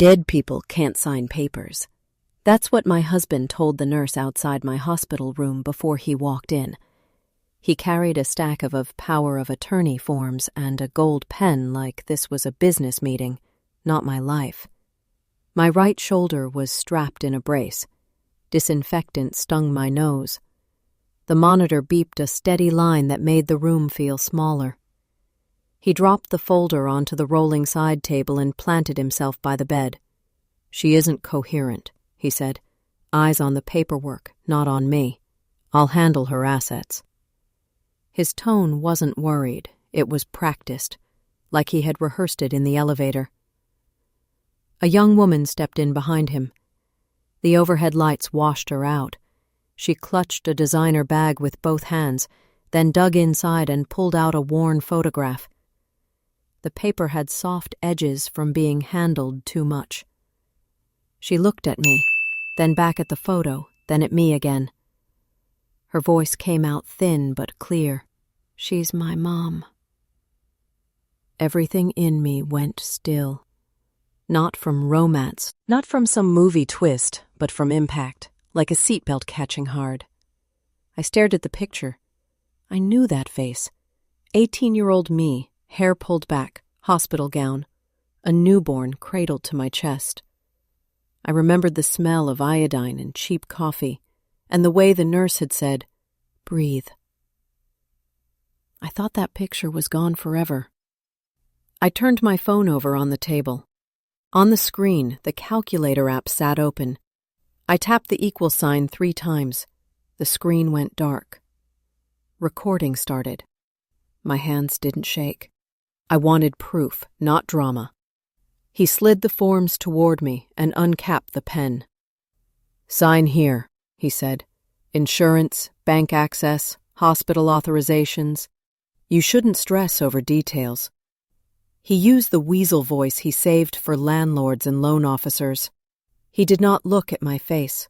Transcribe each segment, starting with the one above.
Dead people can't sign papers. That's what my husband told the nurse outside my hospital room before he walked in. He carried a stack of power of attorney forms and a gold pen like this was a business meeting, not my life. My right shoulder was strapped in a brace. Disinfectant stung my nose. The monitor beeped a steady line that made the room feel smaller. He dropped the folder onto the rolling side table and planted himself by the bed. "She isn't coherent," he said. "Eyes on the paperwork, not on me. I'll handle her assets." His tone wasn't worried, it was practiced, like he had rehearsed it in the elevator. A young woman stepped in behind him. The overhead lights washed her out. She clutched a designer bag with both hands, then dug inside and pulled out a worn photograph. The paper had soft edges from being handled too much. She looked at me, then back at the photo, then at me again. Her voice came out thin but clear. "She's my mom." Everything in me went still. Not from romance, not from some movie twist, but from impact, like a seatbelt catching hard. I stared at the picture. I knew that face. 18-year-old me, hair pulled back, hospital gown, a newborn cradled to my chest. I remembered the smell of iodine and cheap coffee, and the way the nurse had said, "Breathe." I thought that picture was gone forever. I turned my phone over on the table. On the screen, the calculator app sat open. I tapped the equal sign 3 times. The screen went dark. Recording started. My hands didn't shake. I wanted proof, not drama. He slid the forms toward me and uncapped the pen. "Sign here," he said. "Insurance, bank access, hospital authorizations. You shouldn't stress over details." He used the weasel voice he saved for landlords and loan officers. He did not look at my face.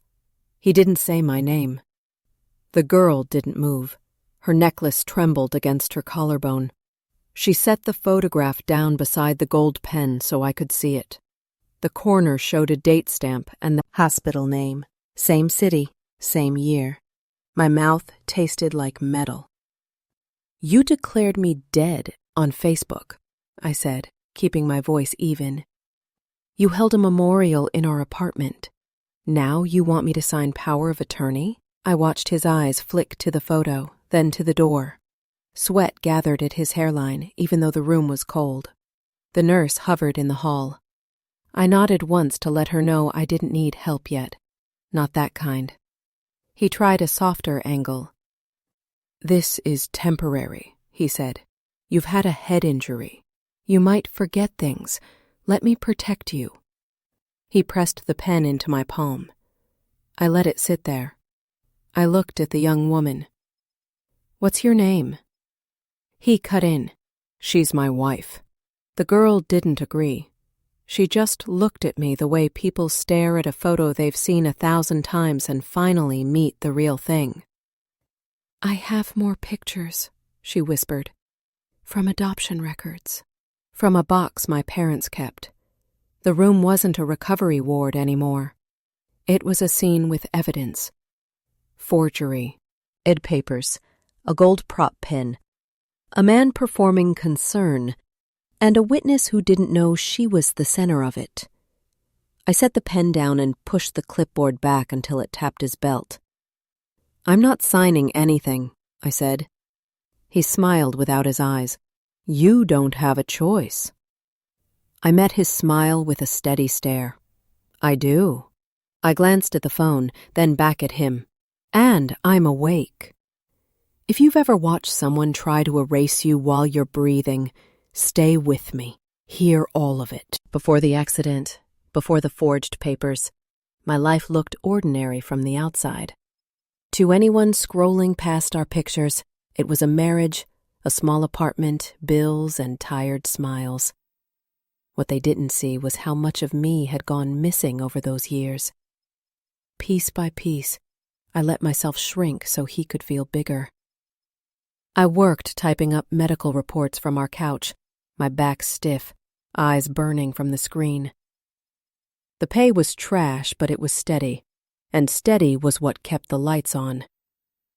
He didn't say my name. The girl didn't move. Her necklace trembled against her collarbone. She set the photograph down beside the gold pen so I could see it. The corner showed a date stamp and the hospital name. Same city, same year. My mouth tasted like metal. "You declared me dead on Facebook," I said, keeping my voice even. "You held a memorial in our apartment. Now you want me to sign power of attorney?" I watched his eyes flick to the photo, then to the door. Sweat gathered at his hairline, even though the room was cold. The nurse hovered in the hall. I nodded once to let her know I didn't need help yet. Not that kind. He tried a softer angle. "This is temporary," he said. "You've had a head injury. You might forget things. Let me protect you." He pressed the pen into my palm. I let it sit there. I looked at the young woman. "What's your name?" He cut in. "She's my wife." The girl didn't agree. She just looked at me the way people stare at a photo they've seen 1,000 times and finally meet the real thing. "I have more pictures," she whispered. "From adoption records. From a box my parents kept. The room wasn't a recovery ward anymore. It was a scene with evidence. Forgery, ed papers, a gold prop pin, a man performing concern, and a witness who didn't know she was the center of it." I set the pen down and pushed the clipboard back until it tapped his belt. "I'm not signing anything," I said. He smiled without his eyes. "You don't have a choice." I met his smile with a steady stare. "I do." I glanced at the phone, then back at him. "And I'm awake." If you've ever watched someone try to erase you while you're breathing, stay with me. Hear all of it. Before the accident, before the forged papers, my life looked ordinary from the outside. To anyone scrolling past our pictures, it was a marriage, a small apartment, bills, and tired smiles. What they didn't see was how much of me had gone missing over those years. Piece by piece, I let myself shrink so he could feel bigger. I worked typing up medical reports from our couch, my back stiff, eyes burning from the screen. The pay was trash, but it was steady, and steady was what kept the lights on.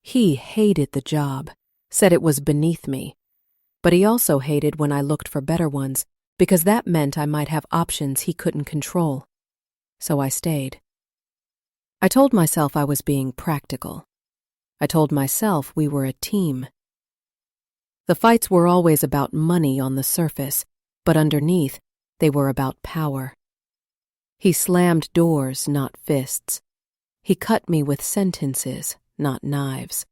He hated the job, said it was beneath me, but he also hated when I looked for better ones, because that meant I might have options he couldn't control. So I stayed. I told myself I was being practical. I told myself we were a team. The fights were always about money on the surface, but underneath, they were about power. He slammed doors, not fists. He cut me with sentences, not knives.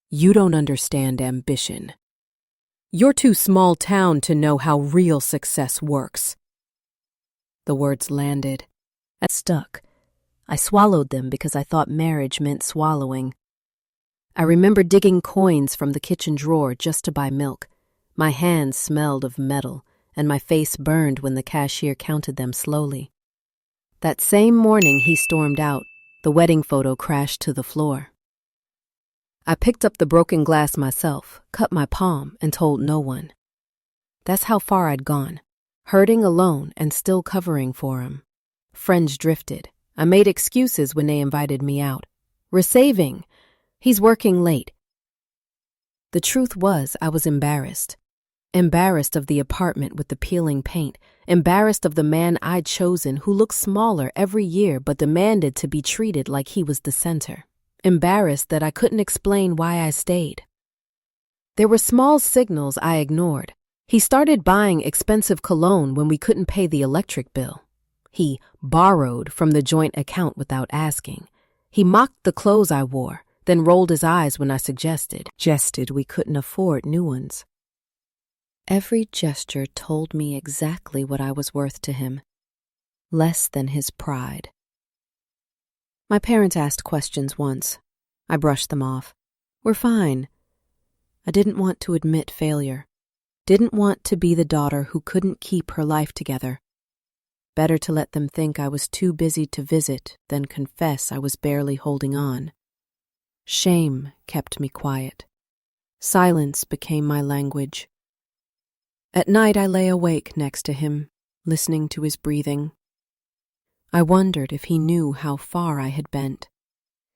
You don't understand ambition. You're too small town to know how real success works. The words landed. I stuck. I swallowed them because I thought marriage meant swallowing. I remember digging coins from the kitchen drawer just to buy milk. My hands smelled of metal, and my face burned when the cashier counted them slowly. That same morning he stormed out. The wedding photo crashed to the floor. I picked up the broken glass myself, cut my palm, and told no one. That's how far I'd gone, hurting alone and still covering for him. Friends drifted. I made excuses when they invited me out. We're saving. He's working late. The truth was, I was embarrassed. Embarrassed of the apartment with the peeling paint, embarrassed of the man I'd chosen who looked smaller every year but demanded to be treated like he was the center. Embarrassed that I couldn't explain why I stayed. There were small signals I ignored. He started buying expensive cologne when we couldn't pay the electric bill. He borrowed from the joint account without asking. He mocked the clothes I wore, then rolled his eyes when I suggested we couldn't afford new ones. Every gesture told me exactly what I was worth to him. Less than his pride. My parents asked questions once. I brushed them off. We're fine. I didn't want to admit failure. Didn't want to be the daughter who couldn't keep her life together. Better to let them think I was too busy to visit than confess I was barely holding on. Shame kept me quiet. Silence became my language. At night I lay awake next to him, listening to his breathing. I wondered if he knew how far I had bent,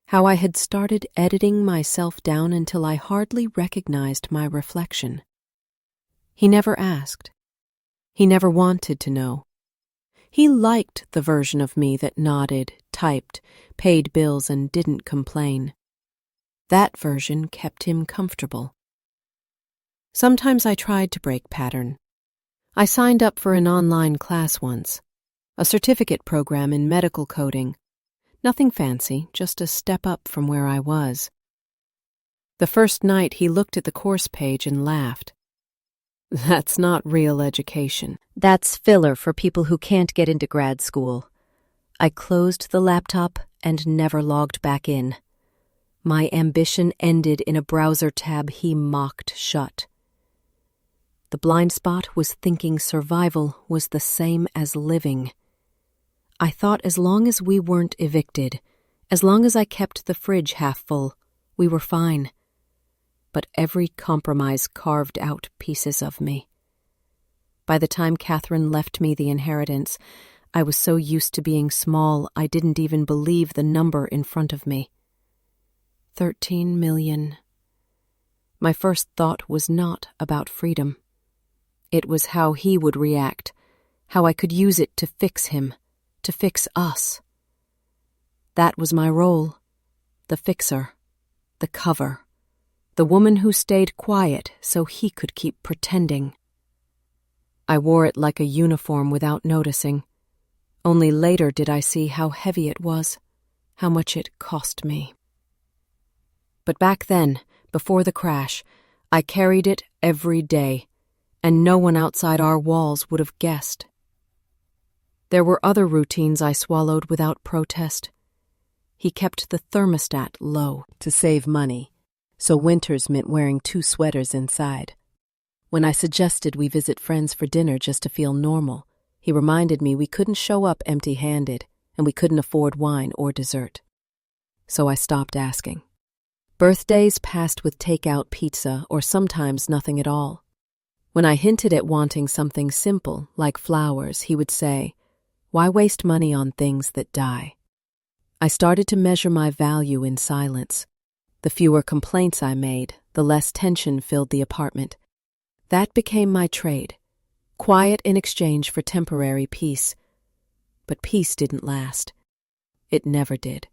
how I had started editing myself down until I hardly recognized my reflection. He never asked. He never wanted to know. He liked the version of me that nodded, typed, paid bills, and didn't complain. That version kept him comfortable. Sometimes I tried to break pattern. I signed up for an online class once, a certificate program in medical coding. Nothing fancy, just a step up from where I was. The first night he looked at the course page and laughed. That's not real education. That's filler for people who can't get into grad school. I closed the laptop and never logged back in. My ambition ended in a browser tab he mocked shut. The blind spot was thinking survival was the same as living. I thought as long as we weren't evicted, as long as I kept the fridge half full, we were fine. But every compromise carved out pieces of me. By the time Catherine left me the inheritance, I was so used to being small I didn't even believe the number in front of me. 13 million. My first thought was not about freedom. It was how he would react, how I could use it to fix him, to fix us. That was my role, the fixer, the cover, the woman who stayed quiet so he could keep pretending. I wore it like a uniform without noticing. Only later did I see how heavy it was, how much it cost me. But back then, before the crash, I carried it every day, and no one outside our walls would have guessed. There were other routines I swallowed without protest. He kept the thermostat low to save money, so winters meant wearing 2 sweaters inside. When I suggested we visit friends for dinner just to feel normal, he reminded me we couldn't show up empty-handed, and we couldn't afford wine or dessert. So I stopped asking. Birthdays passed with takeout pizza or sometimes nothing at all. When I hinted at wanting something simple, like flowers, he would say, Why waste money on things that die? I started to measure my value in silence. The fewer complaints I made, the less tension filled the apartment. That became my trade. Quiet in exchange for temporary peace. But peace didn't last. It never did.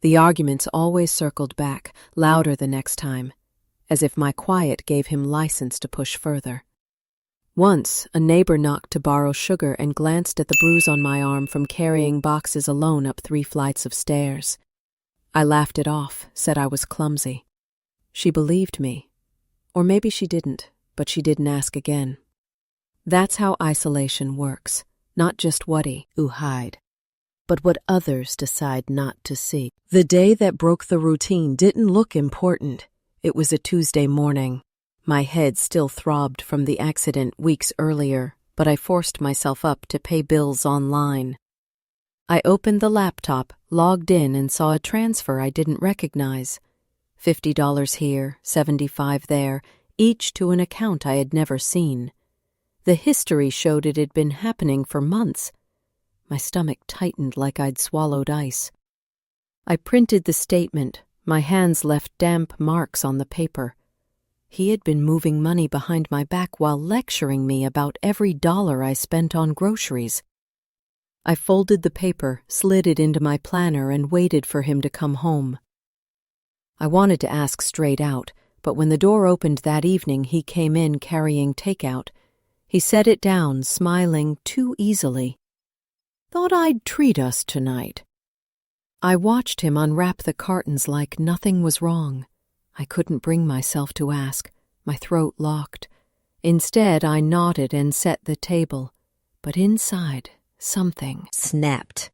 The arguments always circled back, louder the next time, as if my quiet gave him license to push further. Once, a neighbor knocked to borrow sugar and glanced at the bruise on my arm from carrying boxes alone up 3 flights of stairs. I laughed it off, said I was clumsy. She believed me. Or maybe she didn't, but she didn't ask again. That's how isolation works, not just what you hide, but what others decide not to see. The day that broke the routine didn't look important. It was a Tuesday morning. My head still throbbed from the accident weeks earlier, but I forced myself up to pay bills online. I opened the laptop, logged in, and saw a transfer I didn't recognize. $50 here, $75 there, each to an account I had never seen. The history showed it had been happening for months. My stomach tightened like I'd swallowed ice. I printed the statement. My hands left damp marks on the paper. He had been moving money behind my back while lecturing me about every dollar I spent on groceries. I folded the paper, slid it into my planner, and waited for him to come home. I wanted to ask straight out, but when the door opened that evening, he came in carrying takeout. He set it down, smiling too easily. Thought I'd treat us tonight. I watched him unwrap the cartons like nothing was wrong. I couldn't bring myself to ask. My throat locked. Instead, I nodded and set the table. But inside, something snapped.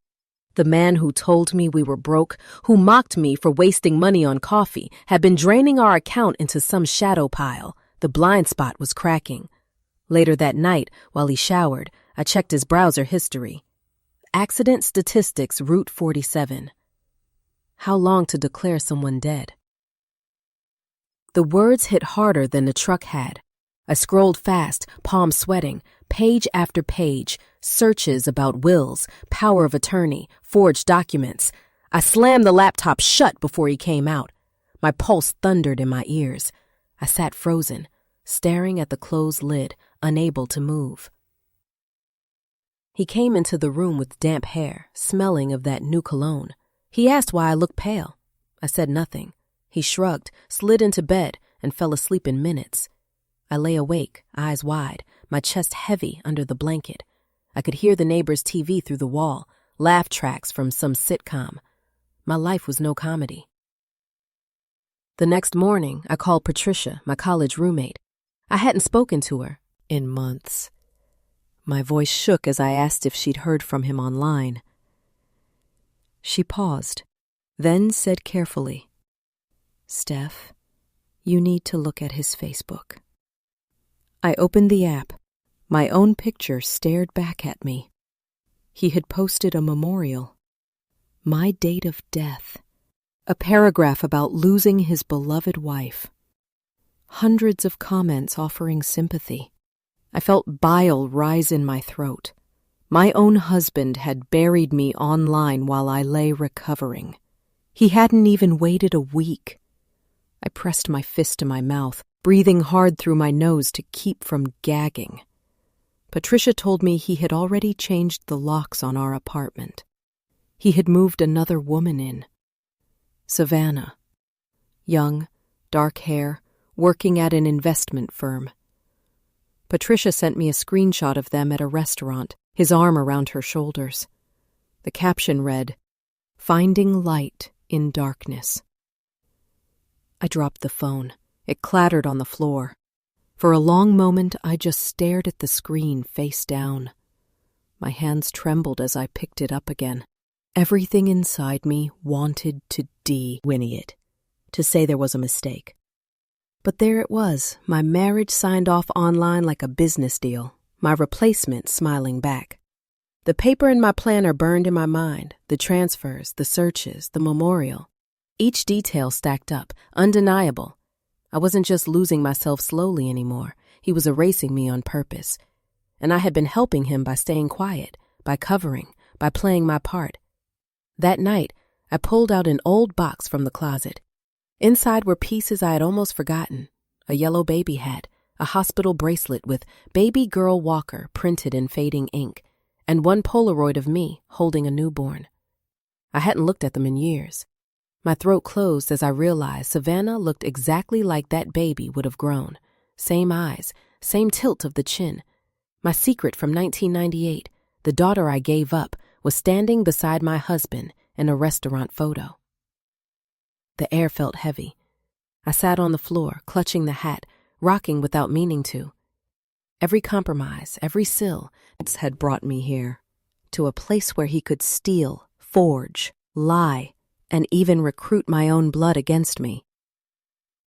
The man who told me we were broke, who mocked me for wasting money on coffee, had been draining our account into some shadow pile. The blind spot was cracking. Later that night, while he showered, I checked his browser history. Accident statistics, Route 47. How long to declare someone dead? The words hit harder than the truck had. I scrolled fast, palms sweating, page after page, searches about wills, power of attorney, forged documents. I slammed the laptop shut before he came out. My pulse thundered in my ears. I sat frozen, staring at the closed lid, unable to move. He came into the room with damp hair, smelling of that new cologne. He asked why I looked pale. I said nothing. He shrugged, slid into bed, and fell asleep in minutes. I lay awake, eyes wide, my chest heavy under the blanket. I could hear the neighbor's TV through the wall, laugh tracks from some sitcom. My life was no comedy. The next morning, I called Patricia, my college roommate. I hadn't spoken to her in months. My voice shook as I asked if she'd heard from him online. She paused, then said carefully, "Steph, you need to look at his Facebook." I opened the app. My own picture stared back at me. He had posted a memorial. My date of death. A paragraph about losing his beloved wife. Hundreds of comments offering sympathy. I felt bile rise in my throat. My own husband had buried me online while I lay recovering. He hadn't even waited a week. I pressed my fist to my mouth, breathing hard through my nose to keep from gagging. Patricia told me he had already changed the locks on our apartment. He had moved another woman in. Savannah. Young, dark hair, working at an investment firm. Patricia sent me a screenshot of them at a restaurant, his arm around her shoulders. The caption read, "Finding light in darkness." I dropped the phone. It clattered on the floor. For a long moment, I just stared at the screen face down. My hands trembled as I picked it up again. Everything inside me wanted to Winnie it, to say there was a mistake. But there it was, my marriage signed off online like a business deal, my replacement smiling back. The paper in my planner burned in my mind, the transfers, the searches, the memorial. Each detail stacked up, undeniable. I wasn't just losing myself slowly anymore. He was erasing me on purpose. And I had been helping him by staying quiet, by covering, by playing my part. That night, I pulled out an old box from the closet. Inside were pieces I had almost forgotten: a yellow baby hat, a hospital bracelet with "Baby Girl Walker" printed in fading ink, and one Polaroid of me holding a newborn. I hadn't looked at them in years. My throat closed as I realized Savannah looked exactly like that baby would have grown. Same eyes, same tilt of the chin. My secret from 1998, the daughter I gave up, was standing beside my husband in a restaurant photo. The air felt heavy. I sat on the floor, clutching the hat, rocking without meaning to. Every compromise, every sill had brought me here, to a place where he could steal, forge, lie, and even recruit my own blood against me.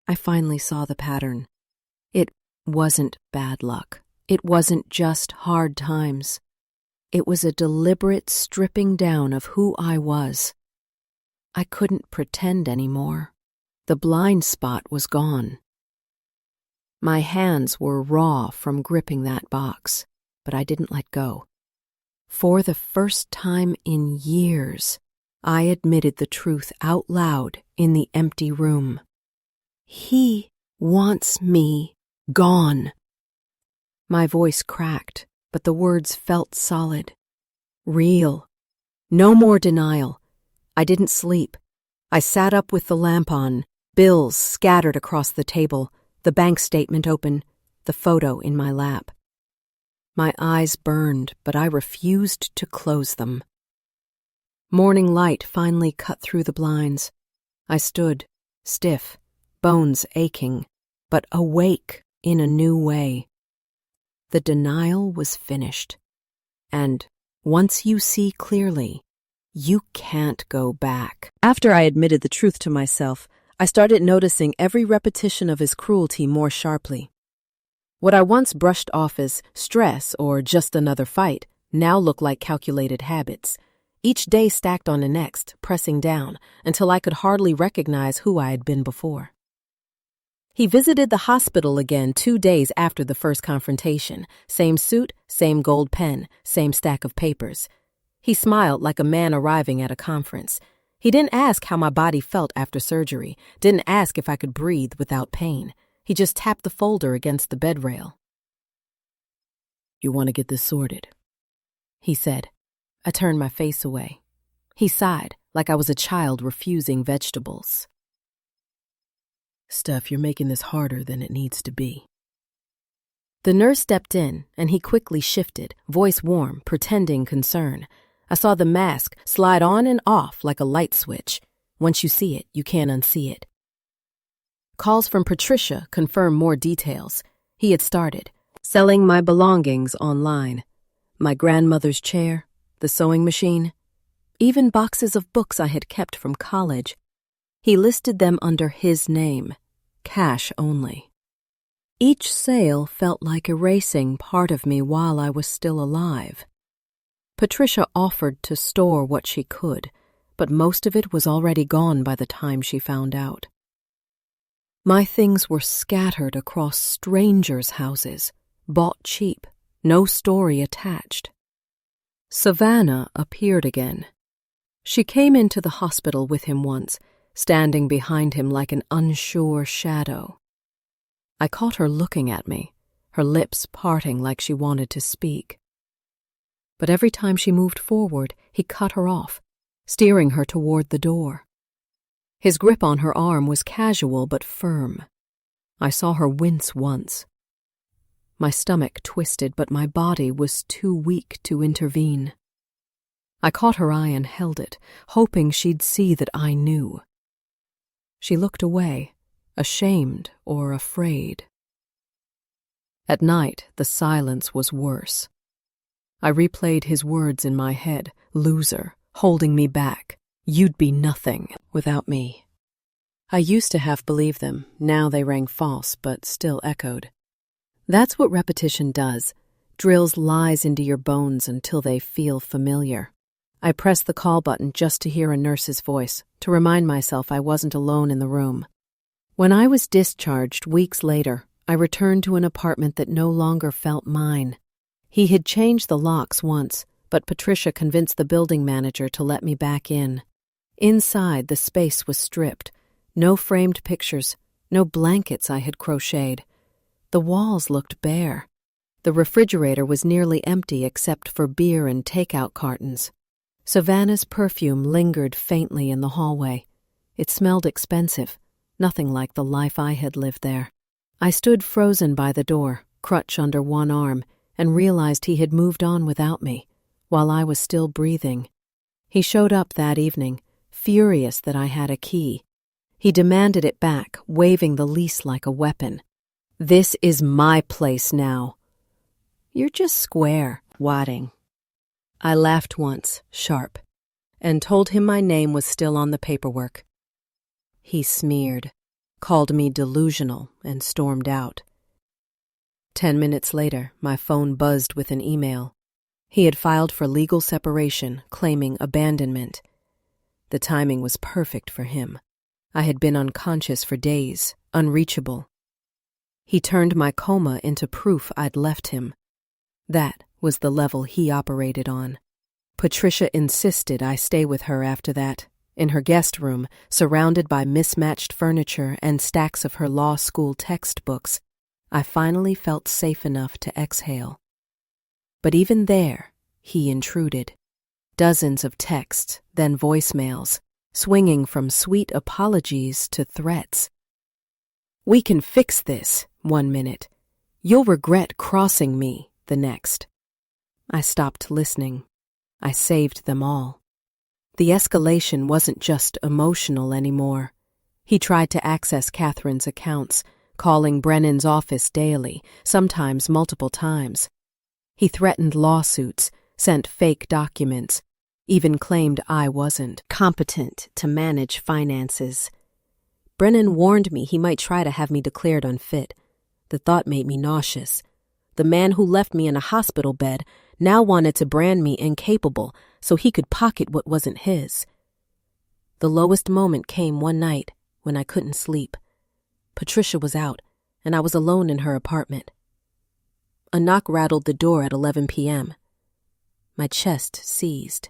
I finally saw the pattern. It wasn't bad luck. It wasn't just hard times. It was a deliberate stripping down of who I was. I couldn't pretend anymore. The blind spot was gone. My hands were raw from gripping that box, but I didn't let go. For the first time in years, I admitted the truth out loud in the empty room. He wants me gone. My voice cracked, but the words felt solid. Real. No more denial. I didn't sleep. I sat up with the lamp on, bills scattered across the table, the bank statement open, the photo in my lap. My eyes burned, but I refused to close them. Morning light finally cut through the blinds. I stood, stiff, bones aching, but awake in a new way. The denial was finished. And once you see clearly, you can't go back. After I admitted the truth to myself, I started noticing every repetition of his cruelty more sharply. What I once brushed off as stress or just another fight now looked like calculated habits. Each day stacked on the next, pressing down, until I could hardly recognize who I had been before. He visited the hospital again 2 days after the first confrontation. Same suit, same gold pen, same stack of papers. He smiled like a man arriving at a conference. He didn't ask how my body felt after surgery, didn't ask if I could breathe without pain. He just tapped the folder against the bed rail. "You want to get this sorted?" he said. I turned my face away. He sighed, like I was a child refusing vegetables. "Steph, you're making this harder than it needs to be." The nurse stepped in, and he quickly shifted, voice warm, pretending concern. I saw the mask slide on and off like a light switch. Once you see it, you can't unsee it. Calls from Patricia confirmed more details. He had started selling my belongings online. My grandmother's chair, the sewing machine, even boxes of books I had kept from college. He listed them under his name, cash only. Each sale felt like erasing part of me while I was still alive. Patricia offered to store what she could, but most of it was already gone by the time she found out. My things were scattered across strangers' houses, bought cheap, no story attached. Savannah appeared again. She came into the hospital with him once, standing behind him like an unsure shadow. I caught her looking at me, her lips parting like she wanted to speak. But every time she moved forward, he cut her off, steering her toward the door. His grip on her arm was casual but firm. I saw her wince once. My stomach twisted, but my body was too weak to intervene. I caught her eye and held it, hoping she'd see that I knew. She looked away, ashamed or afraid. At night, the silence was worse. I replayed his words in my head, loser, holding me back. You'd be nothing without me. I used to half believe them. Now they rang false, but still echoed. That's what repetition does. Drills lies into your bones until they feel familiar. I pressed the call button just to hear a nurse's voice, to remind myself I wasn't alone in the room. When I was discharged weeks later, I returned to an apartment that no longer felt mine. He had changed the locks once, but Patricia convinced the building manager to let me back in. Inside, the space was stripped. No framed pictures, no blankets I had crocheted. The walls looked bare. The refrigerator was nearly empty except for beer and takeout cartons. Savannah's perfume lingered faintly in the hallway. It smelled expensive, nothing like the life I had lived there. I stood frozen by the door, crutch under one arm, and realized he had moved on without me, while I was still breathing. He showed up that evening, furious that I had a key. He demanded it back, waving the lease like a weapon. "This is my place now." "You're just square, wadding." I laughed once, sharp, and told him my name was still on the paperwork. He sneered, called me delusional, and stormed out. 10 minutes later, my phone buzzed with an email. He had filed for legal separation, claiming abandonment. The timing was perfect for him. I had been unconscious for days, unreachable. He turned my coma into proof I'd left him. That was the level he operated on. Patricia insisted I stay with her after that, in her guest room, surrounded by mismatched furniture and stacks of her law school textbooks. I finally felt safe enough to exhale. But even there, he intruded. Dozens of texts, then voicemails, swinging from sweet apologies to threats. "We can fix this," one minute. "You'll regret crossing me," the next. I stopped listening. I saved them all. The escalation wasn't just emotional anymore. He tried to access Catherine's accounts, calling Brennan's office daily, sometimes multiple times. He threatened lawsuits, sent fake documents, even claimed I wasn't competent to manage finances. Brennan warned me he might try to have me declared unfit. The thought made me nauseous. The man who left me in a hospital bed now wanted to brand me incapable so he could pocket what wasn't his. The lowest moment came one night when I couldn't sleep. Patricia was out, and I was alone in her apartment. A knock rattled the door at 11 p.m. My chest seized.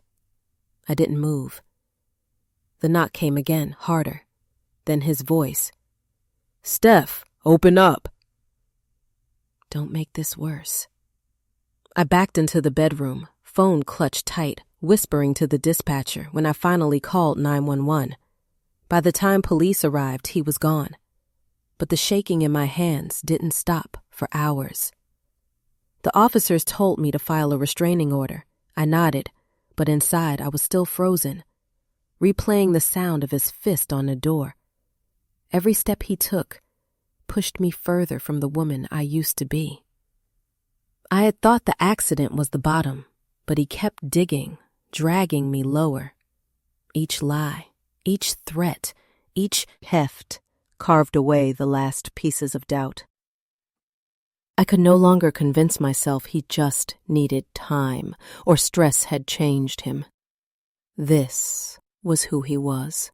I didn't move. The knock came again, harder. Then his voice. "Steph, open up." Don't make this worse. I backed into the bedroom, phone clutched tight, whispering to the dispatcher when I finally called 911. By the time police arrived, he was gone. But the shaking in my hands didn't stop for hours. The officers told me to file a restraining order. I nodded, but inside I was still frozen, replaying the sound of his fist on the door. Every step he took pushed me further from the woman I used to be. I had thought the accident was the bottom, but he kept digging, dragging me lower. Each lie, each threat, each heft carved away the last pieces of doubt. I could no longer convince myself he just needed time, or stress had changed him. This was who he was.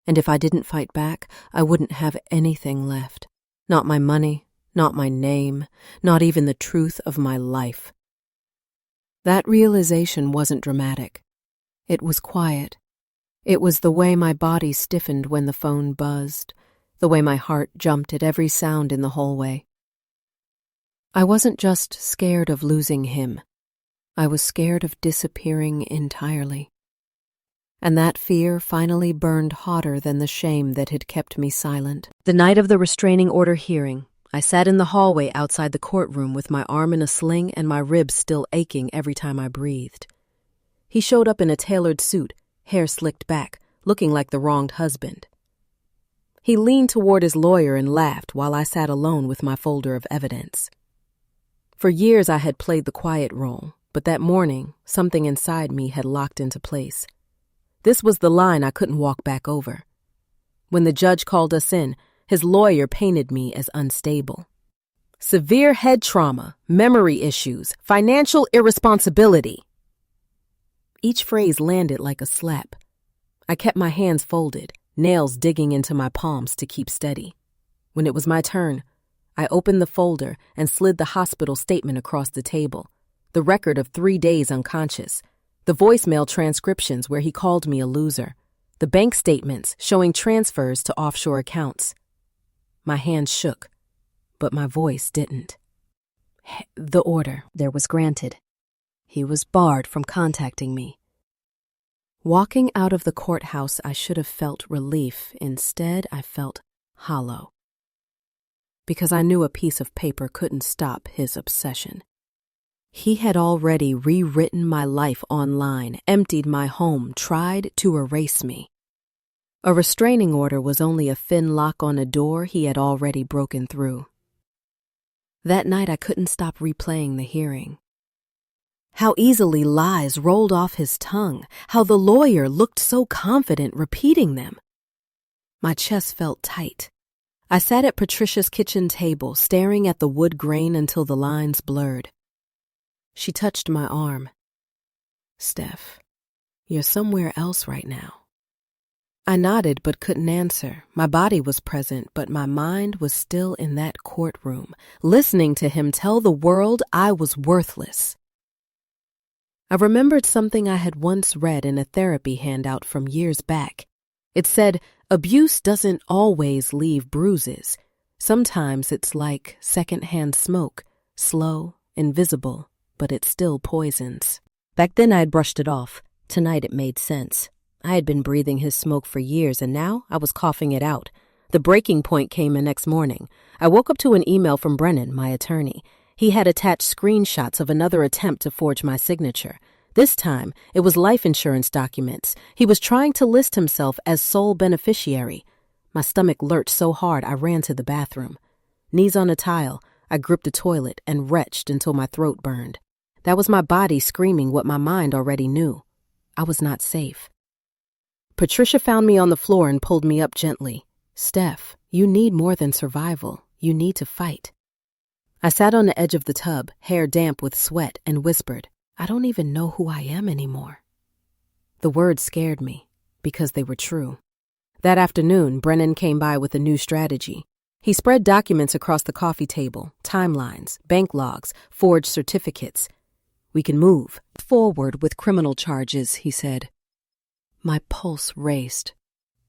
And if I didn't fight back, I wouldn't have anything left. Not my money, not my name, not even the truth of my life. That realization wasn't dramatic. It was quiet. It was the way my body stiffened when the phone buzzed, the way my heart jumped at every sound in the hallway. I wasn't just scared of losing him. I was scared of disappearing entirely. And that fear finally burned hotter than the shame that had kept me silent. The night of the restraining order hearing, I sat in the hallway outside the courtroom with my arm in a sling and my ribs still aching every time I breathed. He showed up in a tailored suit, hair slicked back, looking like the wronged husband. He leaned toward his lawyer and laughed while I sat alone with my folder of evidence. For years I had played the quiet role, but that morning, something inside me had locked into place. This was the line I couldn't walk back over. When the judge called us in, his lawyer painted me as unstable. Severe head trauma, memory issues, financial irresponsibility. Each phrase landed like a slap. I kept my hands folded, nails digging into my palms to keep steady. When it was my turn, I opened the folder and slid the hospital statement across the table. the record of 3 days unconscious, the voicemail transcriptions where he called me a loser, the bank statements showing transfers to offshore accounts. My hands shook, but my voice didn't. The order there was granted. He was barred from contacting me. Walking out of the courthouse, I should have felt relief. Instead, I felt hollow. Because I knew a piece of paper couldn't stop his obsession. He had already rewritten my life online, emptied my home, tried to erase me. A restraining order was only a thin lock on a door he had already broken through. That night I couldn't stop replaying the hearing. How easily lies rolled off his tongue, how the lawyer looked so confident repeating them. My chest felt tight. I sat at Patricia's kitchen table, staring at the wood grain until the lines blurred. She touched my arm. "Steph, you're somewhere else right now." I nodded but couldn't answer. My body was present, but my mind was still in that courtroom, listening to him tell the world I was worthless. I remembered something I had once read in a therapy handout from years back. It said, abuse doesn't always leave bruises. Sometimes it's like secondhand smoke, slow, invisible, but it still poisons. Back then I had brushed it off. Tonight it made sense. I had been breathing his smoke for years, and now I was coughing it out. The breaking point came the next morning. I woke up to an email from Brennan, my attorney. He had attached screenshots of another attempt to forge my signature. This time, it was life insurance documents. He was trying to list himself as sole beneficiary. My stomach lurched so hard I ran to the bathroom. Knees on a tile, I gripped the toilet and retched until my throat burned. That was my body screaming what my mind already knew. I was not safe. Patricia found me on the floor and pulled me up gently. "Steph, you need more than survival. You need to fight." I sat on the edge of the tub, hair damp with sweat, and whispered, "I don't even know who I am anymore." The words scared me, because they were true. That afternoon, Brennan came by with a new strategy. He spread documents across the coffee table, timelines, bank logs, forged certificates. "We can move forward with criminal charges," he said. My pulse raced.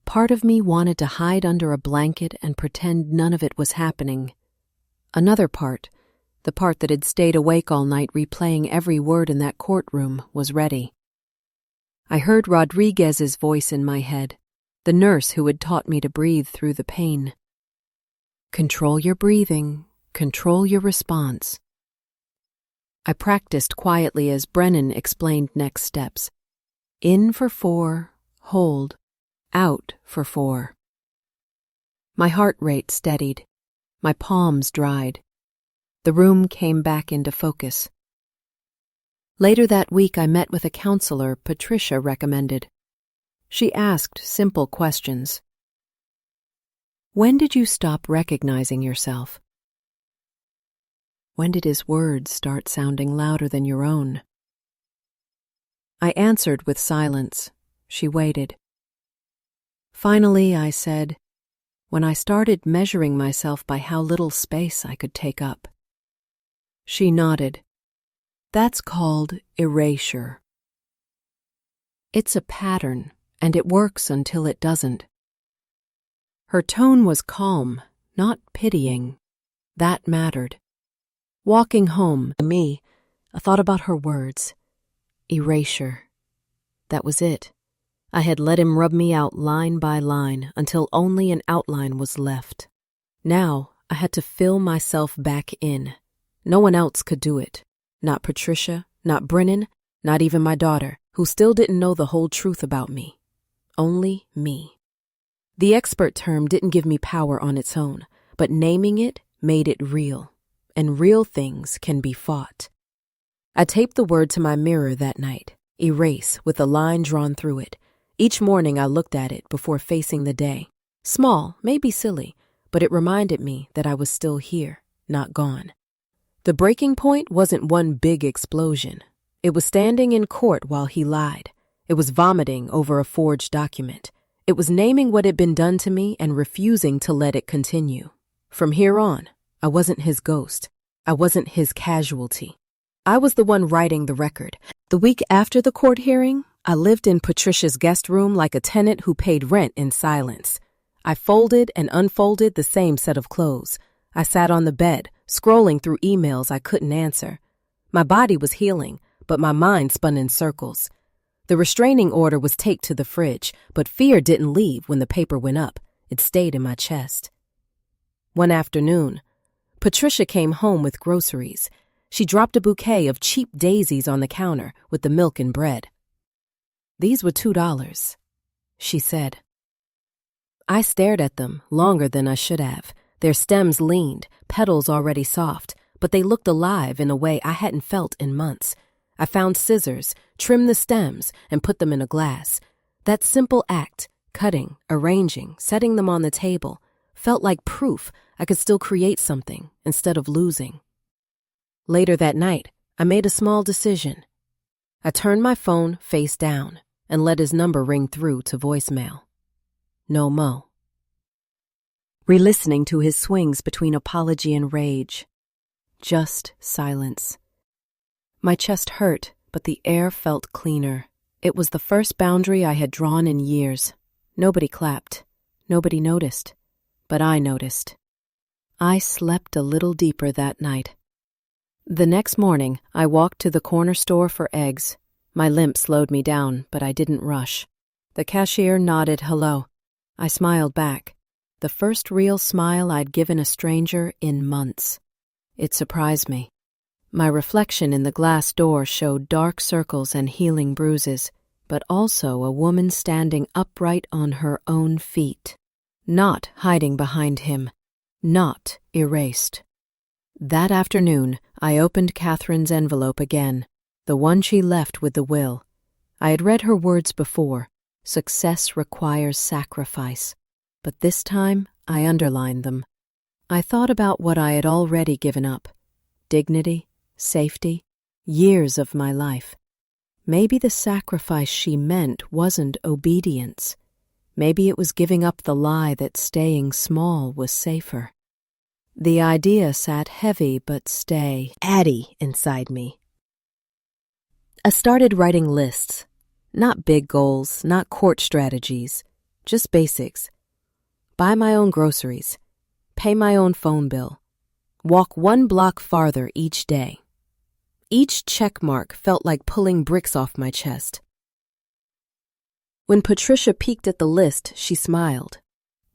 Part of me wanted to hide under a blanket and pretend none of it was happening. Another part, the part that had stayed awake all night replaying every word in that courtroom, was ready. I heard Rodriguez's voice in my head, the nurse who had taught me to breathe through the pain. "Control your breathing, control your response." I practiced quietly as Brennan explained next steps. In for 4, hold, out for 4. My heart rate steadied. My palms dried. The room came back into focus. Later that week, I met with a counselor Patricia recommended. She asked simple questions. When did you stop recognizing yourself? When did his words start sounding louder than your own? I answered with silence. She waited. Finally, I said, when I started measuring myself by how little space I could take up. She nodded. That's called erasure. It's a pattern, and it works until it doesn't. Her tone was calm, not pitying. That mattered. Walking home, I thought about her words. Erasure. That was it. I had let him rub me out line by line until only an outline was left. Now I had to fill myself back in. No one else could do it. Not Patricia, not Brennan, not even my daughter, who still didn't know the whole truth about me. Only me. The expert term didn't give me power on its own, but naming it made it real. And real things can be fought. I taped the word to my mirror that night, erase, with a line drawn through it. Each morning I looked at it before facing the day. Small, maybe silly, but it reminded me that I was still here, not gone. The breaking point wasn't one big explosion. It was standing in court while he lied. It was vomiting over a forged document. It was naming what had been done to me and refusing to let it continue. From here on, I wasn't his ghost. I wasn't his casualty. I was the one writing the record. The week after the court hearing, I lived in Patricia's guest room like a tenant who paid rent in silence. I folded and unfolded the same set of clothes. I sat on the bed, scrolling through emails I couldn't answer. My body was healing, but my mind spun in circles. The restraining order was taped to the fridge, but fear didn't leave when the paper went up. It stayed in my chest. One afternoon, Patricia came home with groceries. She dropped a bouquet of cheap daisies on the counter with the milk and bread. "These were $2, she said. I stared at them longer than I should have. Their stems leaned, petals already soft, but they looked alive in a way I hadn't felt in months. I found scissors, trimmed the stems, and put them in a glass. That simple act, cutting, arranging, setting them on the table, felt like proof I could still create something instead of losing. Later that night, I made a small decision. I turned my phone face down and let his number ring through to voicemail. No mo. Re-listening to his swings between apology and rage. Just silence. My chest hurt, but the air felt cleaner. It was the first boundary I had drawn in years. Nobody clapped. Nobody noticed. But I noticed. I slept a little deeper that night. The next morning, I walked to the corner store for eggs. My limp slowed me down, but I didn't rush. The cashier nodded hello. I smiled back. The first real smile I'd given a stranger in months. It surprised me. My reflection in the glass door showed dark circles and healing bruises, but also a woman standing upright on her own feet, not hiding behind him, not erased. That afternoon, I opened Catherine's envelope again, the one she left with the will. I had read her words before. Success requires sacrifice. But this time, I underlined them. I thought about what I had already given up. Dignity, safety, years of my life. Maybe the sacrifice she meant wasn't obedience. Maybe it was giving up the lie that staying small was safer. The idea sat heavy but steady inside me. I started writing lists. Not big goals, not court strategies, just basics. Buy my own groceries, pay my own phone bill, walk 1 block farther each day. Each check mark felt like pulling bricks off my chest. When Patricia peeked at the list, she smiled.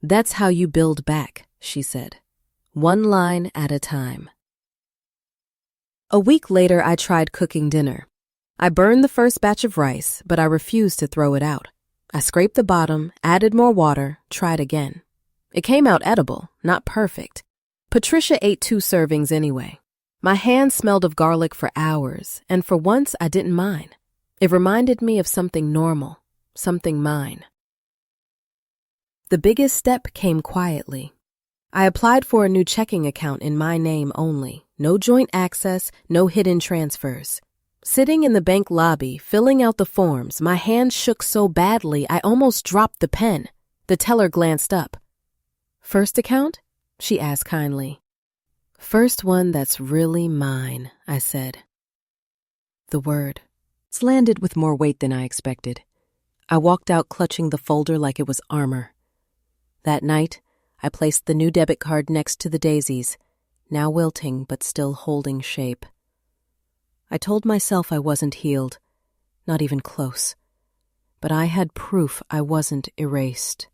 "That's how you build back," she said. "One line at a time." A week later, I tried cooking dinner. I burned the first batch of rice, but I refused to throw it out. I scraped the bottom, added more water, tried again. It came out edible, not perfect. Patricia ate 2 servings anyway. My hands smelled of garlic for hours, and for once I didn't mind. It reminded me of something normal, something mine. The biggest step came quietly. I applied for a new checking account in my name only. No joint access, no hidden transfers. Sitting in the bank lobby, filling out the forms, my hands shook so badly I almost dropped the pen. The teller glanced up. "First account?" she asked kindly. "First one that's really mine," I said. The word landed with more weight than I expected. I walked out clutching the folder like it was armor. That night, I placed the new debit card next to the daisies, now wilting but still holding shape. I told myself I wasn't healed, not even close. But I had proof I wasn't erased.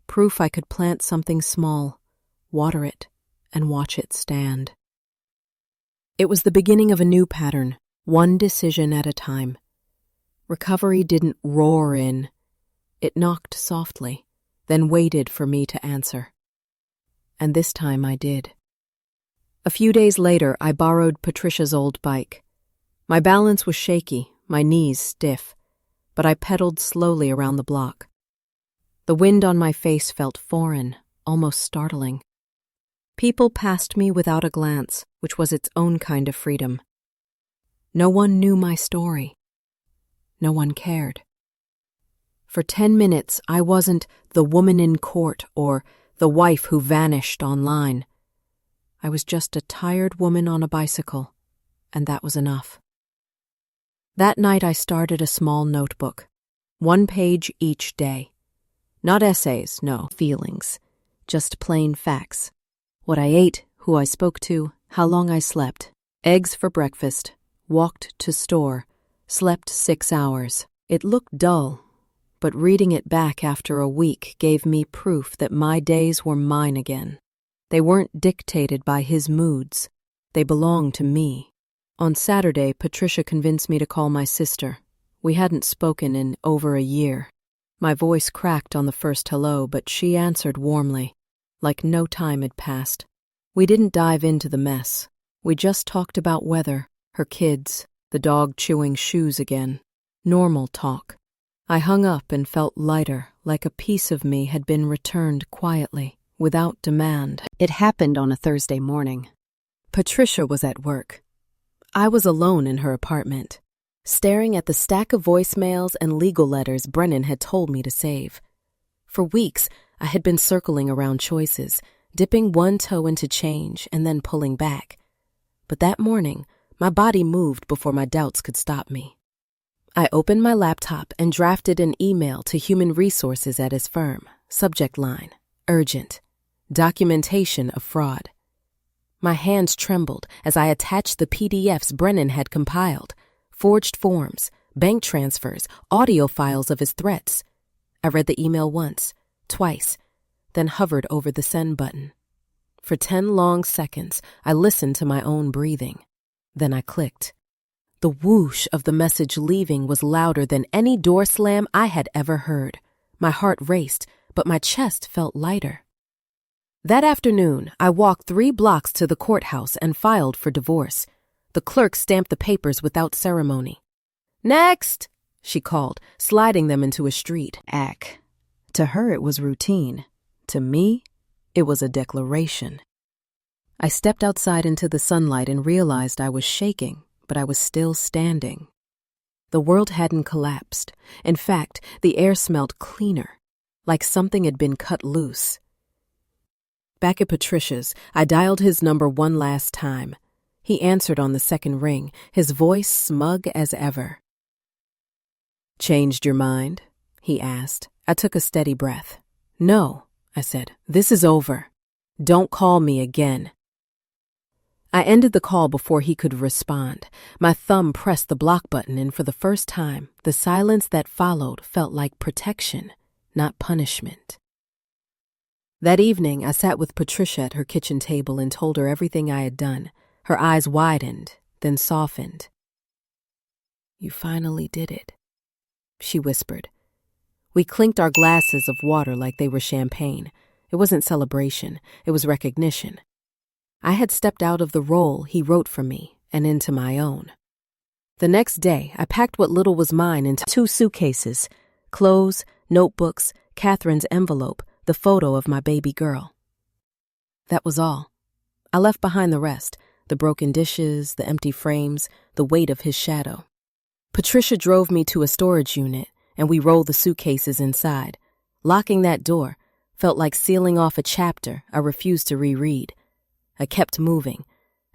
Proof I could plant something small, water it, and watch it stand. It was the beginning of a new pattern, one decision at a time. Recovery didn't roar in. It knocked softly, then waited for me to answer. And this time I did. A few days later, I borrowed Patricia's old bike. My balance was shaky, my knees stiff, but I pedaled slowly around the block. The wind on my face felt foreign, almost startling. People passed me without a glance, which was its own kind of freedom. No one knew my story. No one cared. For 10 minutes, I wasn't the woman in court or the wife who vanished online. I was just a tired woman on a bicycle, and that was enough. That night I started a small notebook, 1 page each day. Not essays, no, feelings, just plain facts. What I ate, who I spoke to, how long I slept. Eggs for breakfast, walked to store, slept 6 hours. It looked dull, but reading it back after a week gave me proof that my days were mine again. They weren't dictated by his moods. They belonged to me. On Saturday, Patricia convinced me to call my sister. We hadn't spoken in over a year. My voice cracked on the first hello, but she answered warmly, like no time had passed. We didn't dive into the mess. We just talked about weather, her kids, the dog chewing shoes again. Normal talk. I hung up and felt lighter, like a piece of me had been returned quietly, without demand. It happened on a Thursday morning. Patricia was at work. I was alone in her apartment, staring at the stack of voicemails and legal letters Brennan had told me to save. For weeks, I had been circling around choices, dipping one toe into change and then pulling back. But that morning, my body moved before my doubts could stop me. I opened my laptop and drafted an email to Human Resources at his firm. Subject line, urgent. Documentation of fraud. My hands trembled as I attached the PDFs Brennan had compiled, forged forms, bank transfers, audio files of his threats. I read the email once, twice, then hovered over the send button. For 10 long seconds, I listened to my own breathing. Then I clicked. The whoosh of the message leaving was louder than any door slam I had ever heard. My heart raced, but my chest felt lighter. That afternoon, I walked 3 blocks to the courthouse and filed for divorce. The clerk stamped the papers without ceremony. "Next!" she called, sliding them into a street. To her it was routine. To me, it was a declaration. I stepped outside into the sunlight and realized I was shaking, but I was still standing. The world hadn't collapsed. In fact, the air smelled cleaner, like something had been cut loose. Back at Patricia's, I dialed his number one last time. He answered on the second ring, his voice smug as ever. "Changed your mind?" he asked. I took a steady breath. "No," I said. "This is over. Don't call me again." I ended the call before he could respond. My thumb pressed the block button, and for the first time, the silence that followed felt like protection, not punishment. That evening, I sat with Patricia at her kitchen table and told her everything I had done. Her eyes widened, then softened. "You finally did it," she whispered. We clinked our glasses of water like they were champagne. It wasn't celebration, it was recognition. I had stepped out of the role he wrote for me and into my own. The next day, I packed what little was mine into 2 suitcases, clothes, notebooks, Catherine's envelope, the photo of my baby girl. That was all. I left behind the rest, the broken dishes, the empty frames, the weight of his shadow. Patricia drove me to a storage unit, and we rolled the suitcases inside. Locking that door felt like sealing off a chapter I refused to reread. I kept moving.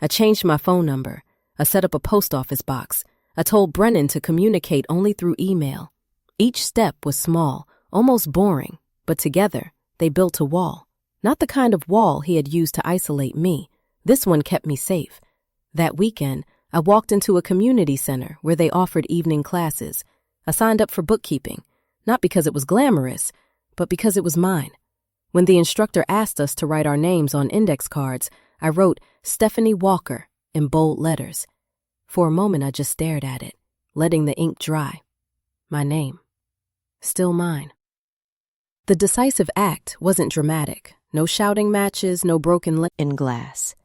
I changed my phone number. I set up a post office box. I told Brennan to communicate only through email. Each step was small, almost boring, but together they built a wall. Not the kind of wall he had used to isolate me. This one kept me safe. That weekend, I walked into a community center where they offered evening classes. I signed up for bookkeeping, not because it was glamorous, but because it was mine. When the instructor asked us to write our names on index cards, I wrote Stephanie Walker in bold letters. For a moment, I just stared at it, letting the ink dry. My name. Still mine. The decisive act wasn't dramatic. No shouting matches, no broken in glass.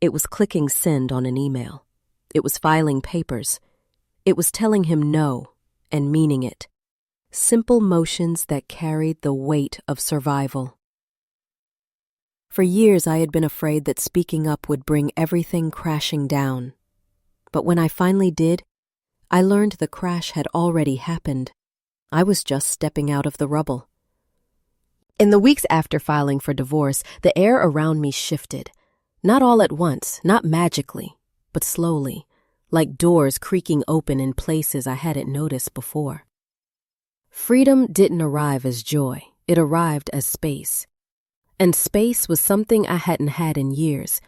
It was clicking send on an email. It was filing papers. It was telling him no and meaning it. Simple motions that carried the weight of survival. For years, I had been afraid that speaking up would bring everything crashing down. But when I finally did, I learned the crash had already happened. I was just stepping out of the rubble. In the weeks after filing for divorce, the air around me shifted. Not all at once, not magically, but slowly. like doors creaking open in places I hadn't noticed before. Freedom didn't arrive as joy, it arrived as space. And space was something I hadn't had in years.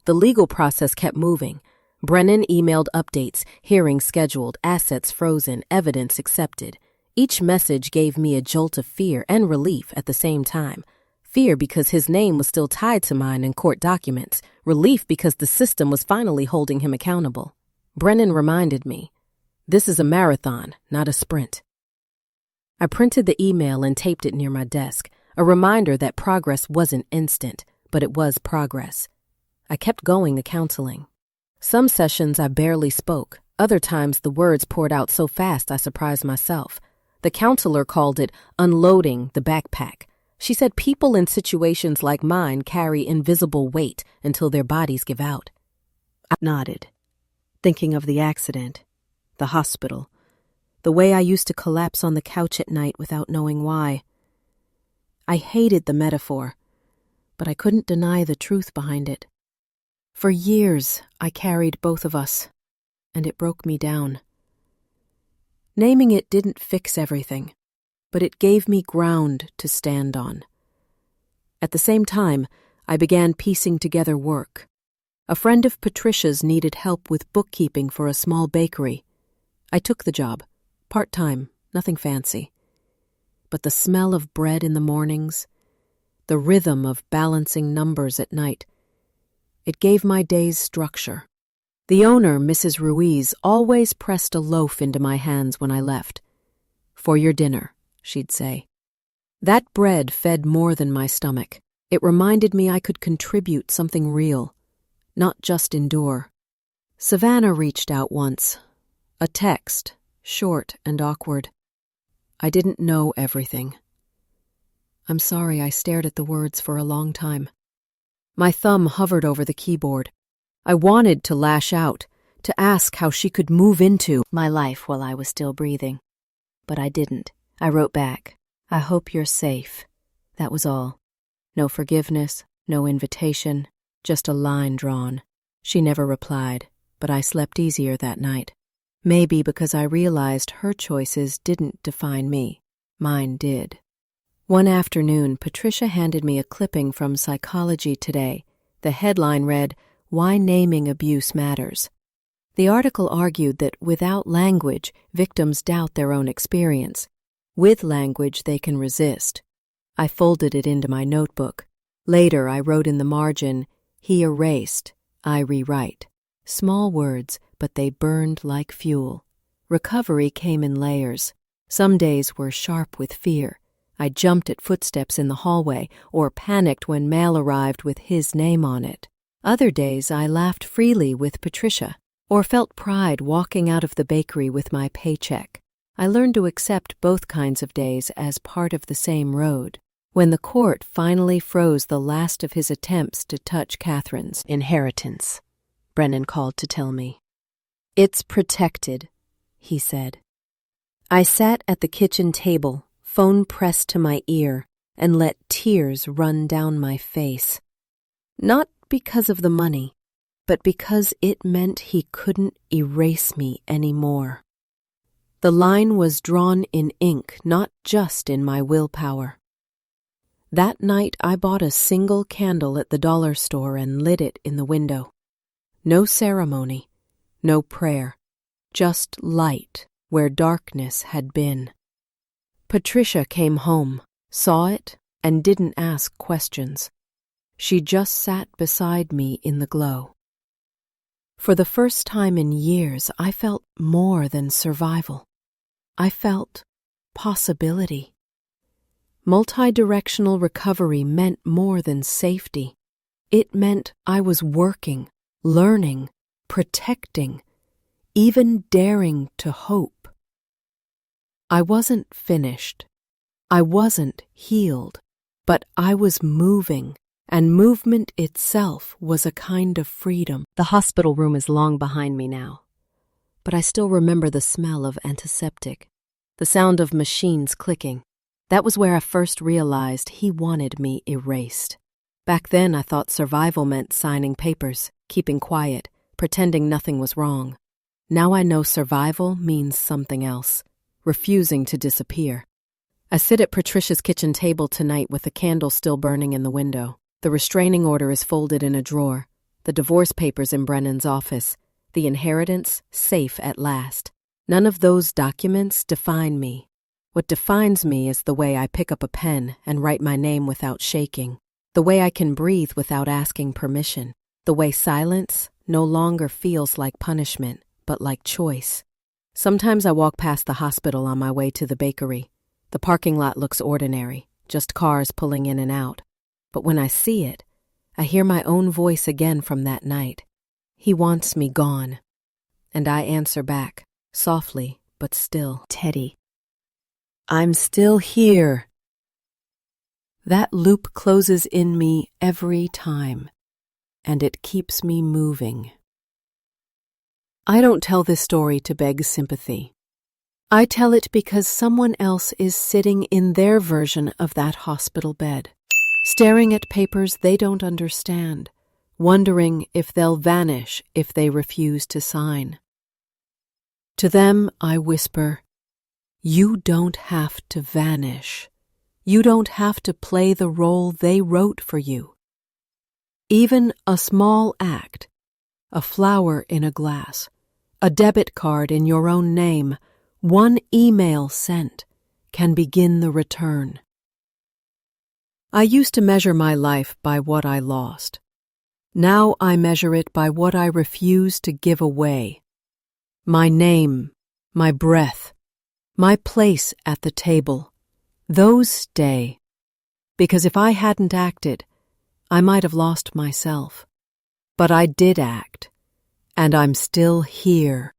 The legal process kept moving. Brennan emailed updates, hearings scheduled, assets frozen, evidence accepted. Each message gave me a jolt of fear and relief at the same time. Fear because his name was still tied to mine in court documents. Relief because the system was finally holding him accountable. Brennan reminded me, this is a marathon, not a sprint. I printed the email and taped it near my desk, a reminder that progress wasn't instant, but it was progress. I kept going to counseling. Some sessions I barely spoke. Other times the words poured out so fast I surprised myself. The counselor called it unloading the backpack. She said people in situations like mine carry invisible weight until their bodies give out. I nodded, thinking of the accident, the hospital, the way I used to collapse on the couch at night without knowing why. I hated the metaphor, but I couldn't deny the truth behind it. For years, I carried both of us, and it broke me down. Naming it didn't fix everything, but it gave me ground to stand on. At the same time, I began piecing together work. A friend of Patricia's needed help with bookkeeping for a small bakery. I took the job, part-time, nothing fancy. But the smell of bread in the mornings, the rhythm of balancing numbers at night, it gave my days structure. The owner, Mrs. Ruiz, always pressed a loaf into my hands when I left. For your dinner, she'd say. That bread fed more than my stomach. It reminded me I could contribute something real, not just endure. Savannah reached out once. A text, short and awkward. I didn't know everything. I'm sorry I stared at the words for a long time. My thumb hovered over the keyboard. I wanted to lash out, to ask how she could move into my life while I was still breathing. But I didn't. I wrote back, I hope you're safe. That was all. No forgiveness, no invitation, just a line drawn. She never replied, but I slept easier that night. Maybe because I realized her choices didn't define me. Mine did. One afternoon, Patricia handed me a clipping from Psychology Today. The headline read, Why Naming Abuse Matters. The article argued that without language, victims doubt their own experience. With language, they can resist. I folded it into my notebook. Later, I wrote in the margin, He erased, I rewrite. Small words, but they burned like fuel. Recovery came in layers. Some days were sharp with fear. I jumped at footsteps in the hallway or panicked when mail arrived with his name on it. Other days I laughed freely with Patricia or felt pride walking out of the bakery with my paycheck. I learned to accept both kinds of days as part of the same road. When the court finally froze the last of his attempts to touch Catherine's inheritance, Brennan called to tell me. It's protected, he said. I sat at the kitchen table, phone pressed to my ear, and let tears run down my face. Not because of the money, but because it meant he couldn't erase me anymore. The line was drawn in ink, not just in my willpower. That night I bought a single candle at the dollar store and lit it in the window. No ceremony, no prayer, just light where darkness had been. Patricia came home, saw it, and didn't ask questions. She just sat beside me in the glow. For the first time in years, I felt more than survival. I felt possibility. Multidirectional recovery meant more than safety. It meant I was working, learning, protecting, even daring to hope. I wasn't finished. I wasn't healed, but I was moving, and movement itself was a kind of freedom. The hospital room is long behind me now, but I still remember the smell of antiseptic, the sound of machines clicking. That was where I first realized he wanted me erased. Back then, I thought survival meant signing papers, keeping quiet, pretending nothing was wrong. Now I know survival means something else, refusing to disappear. I sit at Patricia's kitchen table tonight with the candle still burning in the window. The restraining order is folded in a drawer, the divorce papers in Brennan's office, the inheritance safe at last. None of those documents define me. What defines me is the way I pick up a pen and write my name without shaking, the way I can breathe without asking permission, the way silence no longer feels like punishment, but like choice. Sometimes I walk past the hospital on my way to the bakery. The parking lot looks ordinary, just cars pulling in and out. But when I see it, I hear my own voice again from that night. He wants me gone. And I answer back, softly but still, Teddy. I'm still here. That loop closes in me every time, and it keeps me moving. I don't tell this story to beg sympathy. I tell it because someone else is sitting in their version of that hospital bed, staring at papers they don't understand, wondering if they'll vanish if they refuse to sign. To them, I whisper, you don't have to vanish. You don't have to play the role they wrote for you. Even a small act, a flower in a glass, a debit card in your own name, one email sent, can begin the return. I used to measure my life by what I lost. Now I measure it by what I refuse to give away. My name, my breath, my place at the table, those stay. Because if I hadn't acted, I might have lost myself. But I did act, and I'm still here.